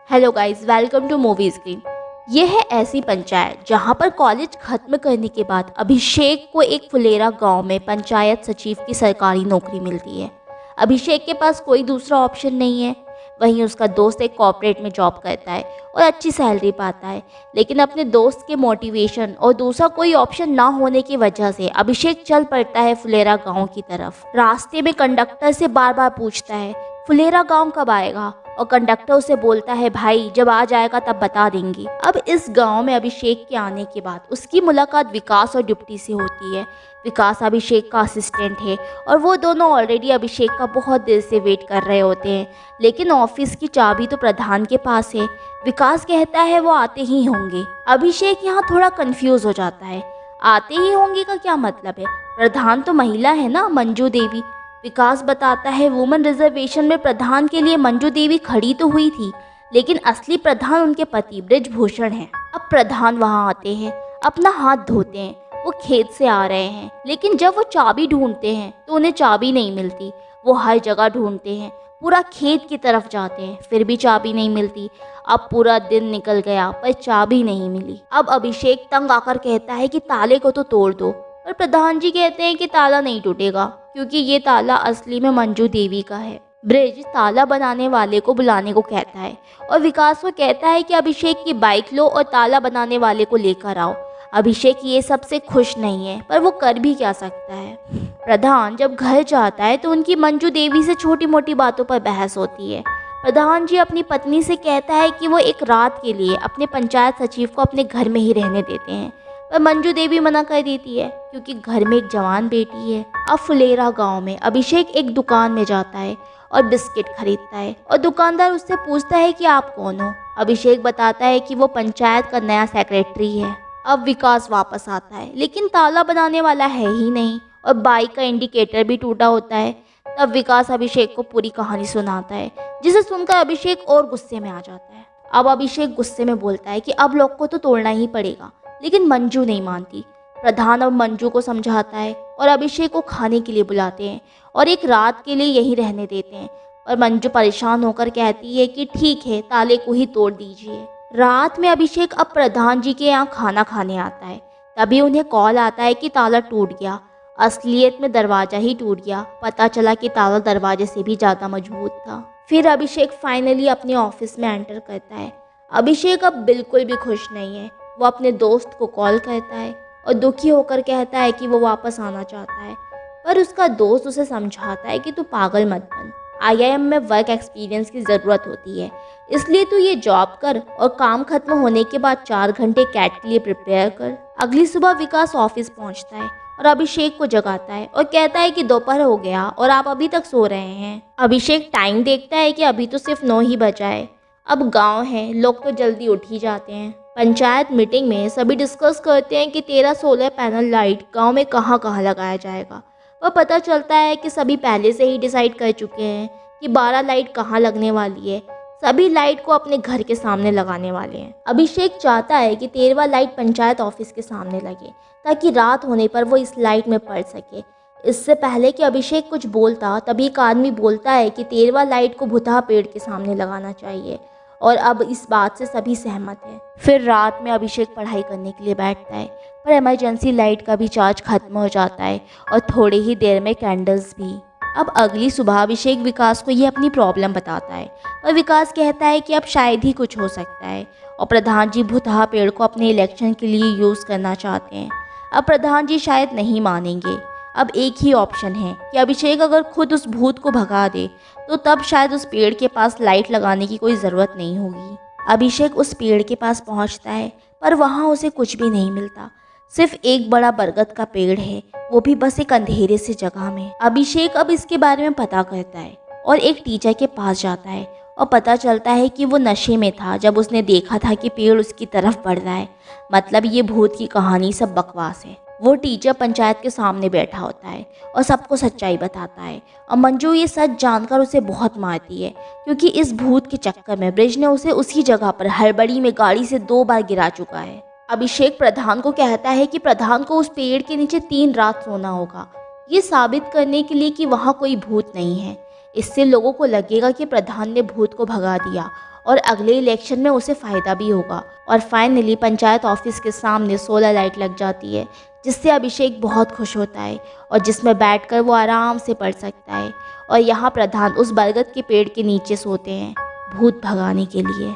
Hello guys, welcome to movie screen. ये है ऐसी पंचायत जहां पर कॉलेज खत्म करने के बाद अभिषेक को एक फुलेरा गांव में पंचायत सचिव की सरकारी नौकरी मिलती है। अभिषेक के पास कोई दूसरा ऑप्शन नहीं है। वहीं उसका दोस्त एक कॉर्पोरेट में जॉब करता है और अच्छी सैलरी पाता है, लेकिन अपने दोस्त के मोटिवेशन और दूसरा कोई ऑप्शन ना होने की वजह से अभिषेक चल पड़ता है फुलेरा गाँव की तरफ। रास्ते में कंडक्टर से बार बार पूछता है फुलेरा गांव कब आएगा, और कंडक्टर उसे बोलता है भाई जब आ जाएगा तब बता देंगी। अब इस गांव में अभिषेक के आने के बाद उसकी मुलाकात विकास और डिप्टी से होती है। विकास अभिषेक का असिस्टेंट है और वो दोनों ऑलरेडी अभिषेक का बहुत देर से वेट कर रहे होते हैं, लेकिन ऑफिस की चाबी तो प्रधान के पास है। विकास कहता है वो आते ही होंगे। अभिषेक यहाँ थोड़ा कंफ्यूज हो जाता है। आते ही होंगे का क्या मतलब है? प्रधान तो महिला है ना, मंजू देवी। विकास बताता है वुमेन रिजर्वेशन में प्रधान के लिए मंजू देवी खड़ी तो हुई थी, लेकिन असली प्रधान उनके पति ब्रिजभूषण हैं। अब प्रधान वहां आते हैं, अपना हाथ धोते हैं। वो खेत से आ रहे हैं, लेकिन जब वो चाबी ढूंढते हैं तो उन्हें चाबी नहीं मिलती। वो हर जगह ढूंढते हैं, पूरा खेत की तरफ जाते हैं, फिर भी चाबी नहीं मिलती। अब पूरा दिन निकल गया पर चाबी नहीं मिली। अब अभिषेक तंग आकर कहता है कि ताले को तो तोड़ दो, पर प्रधान जी कहते हैं कि ताला नहीं टूटेगा क्योंकि ये ताला असली में मंजू देवी का है। ब्रिज ताला बनाने वाले को बुलाने को कहता है और विकास को कहता है कि अभिषेक की बाइक लो और ताला बनाने वाले को लेकर आओ। अभिषेक ये सबसे खुश नहीं है, पर वो कर भी क्या सकता है। प्रधान जब घर जाता है तो उनकी मंजू देवी से छोटी मोटी बातों पर बहस होती है। प्रधान जी अपनी पत्नी से कहता है कि वो एक रात के लिए अपने पंचायत सचिव को अपने घर में ही रहने देते हैं, पर मंजू देवी मना कर देती है क्योंकि घर में एक जवान बेटी है। अब फुलेरा गांव में अभिषेक एक दुकान में जाता है और बिस्किट खरीदता है और दुकानदार उससे पूछता है कि आप कौन हो। अभिषेक बताता है कि वो पंचायत का नया सेक्रेटरी है। अब विकास वापस आता है, लेकिन ताला बनाने वाला है ही नहीं और बाइक का इंडिकेटर भी टूटा होता है। तब विकास अभिषेक को पूरी कहानी सुनाता है, जिसे सुनकर अभिषेक और गुस्से में आ जाता है। अब अभिषेक गुस्से में बोलता है कि अब लॉक को तो तोड़ना ही पड़ेगा, लेकिन मंजू नहीं मानती। प्रधान अब मंजू को समझाता है और अभिषेक को खाने के लिए बुलाते हैं और एक रात के लिए यहीं रहने देते हैं, और मंजू परेशान होकर कहती है कि ठीक है, ताले को ही तोड़ दीजिए। रात में अभिषेक अब प्रधान जी के यहाँ खाना खाने आता है। तभी उन्हें कॉल आता है कि ताला टूट गया। असलियत में दरवाजा ही टूट गया। पता चला कि ताला दरवाजे से भी ज़्यादा मजबूत था। फिर अभिषेक फाइनली अपने ऑफिस में एंटर करता है। अभिषेक अब बिल्कुल भी खुश नहीं है। वो अपने दोस्त को कॉल करता है और दुखी होकर कहता है कि वो वापस आना चाहता है, पर उसका दोस्त उसे समझाता है कि तू पागल मत बन। आईआईएम में वर्क एक्सपीरियंस की ज़रूरत होती है, इसलिए तू ये जॉब कर और काम खत्म होने के बाद 4 घंटे कैट के लिए प्रिपेयर कर। अगली सुबह विकास ऑफिस पहुंचता है और अभिषेक को जगाता है और कहता है कि दोपहर हो गया और आप अभी तक सो रहे हैं। अभिषेक टाइम देखता है कि अभी तो सिर्फ 9 ही बजा है। अब गांव है, लोग तो जल्दी उठ ही जाते हैं। पंचायत मीटिंग में सभी डिस्कस करते हैं कि 13 सोलर पैनल लाइट गांव में कहाँ कहाँ लगाया जाएगा। और पता चलता है कि सभी पहले से ही डिसाइड कर चुके हैं कि 12 लाइट कहाँ लगने वाली है। सभी लाइट को अपने घर के सामने लगाने वाले हैं। अभिषेक चाहता है कि 13वां लाइट पंचायत ऑफिस के सामने लगे, ताकि रात होने पर वो इस लाइट में पड़ सके। इससे पहले कि अभिषेक कुछ बोलता, तभी एक आदमी बोलता है कि 13वां लाइट को भुतहा पेड़ के सामने लगाना चाहिए, और अब इस बात से सभी सहमत हैं। फिर रात में अभिषेक पढ़ाई करने के लिए बैठता है, पर इमरजेंसी लाइट का भी चार्ज खत्म हो जाता है और थोड़ी ही देर में कैंडल्स भी। अब अगली सुबह अभिषेक विकास को ये अपनी प्रॉब्लम बताता है और विकास कहता है कि अब शायद ही कुछ हो सकता है, और प्रधान जी भुतहा पेड़ को अपने इलेक्शन के लिए यूज़ करना चाहते हैं। अब प्रधान जी शायद नहीं मानेंगे। अब एक ही ऑप्शन है कि अभिषेक अगर खुद उस भूत को भगा दे तो तब शायद उस पेड़ के पास लाइट लगाने की कोई ज़रूरत नहीं होगी। अभिषेक उस पेड़ के पास पहुंचता है, पर वहां उसे कुछ भी नहीं मिलता। सिर्फ एक बड़ा बरगद का पेड़ है, वो भी बस एक अंधेरे से जगह में। अभिषेक अब इसके बारे में पता करता है और एक टीचर के पास जाता है और पता चलता है कि वो नशे में था जब उसने देखा था कि पेड़ उसकी तरफ बढ़ रहा है। मतलब ये भूत की कहानी सब बकवास है। वो टीचर पंचायत के सामने बैठा होता है और सबको सच्चाई बताता है, और मंजू ये सच जानकर उसे बहुत मारती है क्योंकि इस भूत के चक्कर में ब्रिज ने उसे उसी जगह पर हड़बड़ी में गाड़ी से 2 बार गिरा चुका है। अभिषेक प्रधान को कहता है कि प्रधान को उस पेड़ के नीचे 3 रात सोना होगा, ये साबित करने के लिए कि वहाँ कोई भूत नहीं है। इससे लोगों को लगेगा कि प्रधान ने भूत को भगा दिया और अगले इलेक्शन में उसे फ़ायदा भी होगा। और फाइनली पंचायत ऑफिस के सामने सोलर लाइट लग जाती है, जिससे अभिषेक बहुत खुश होता है और जिसमें बैठकर वो आराम से पढ़ सकता है। और यहाँ प्रधान उस बरगद के पेड़ के नीचे सोते हैं भूत भगाने के लिए।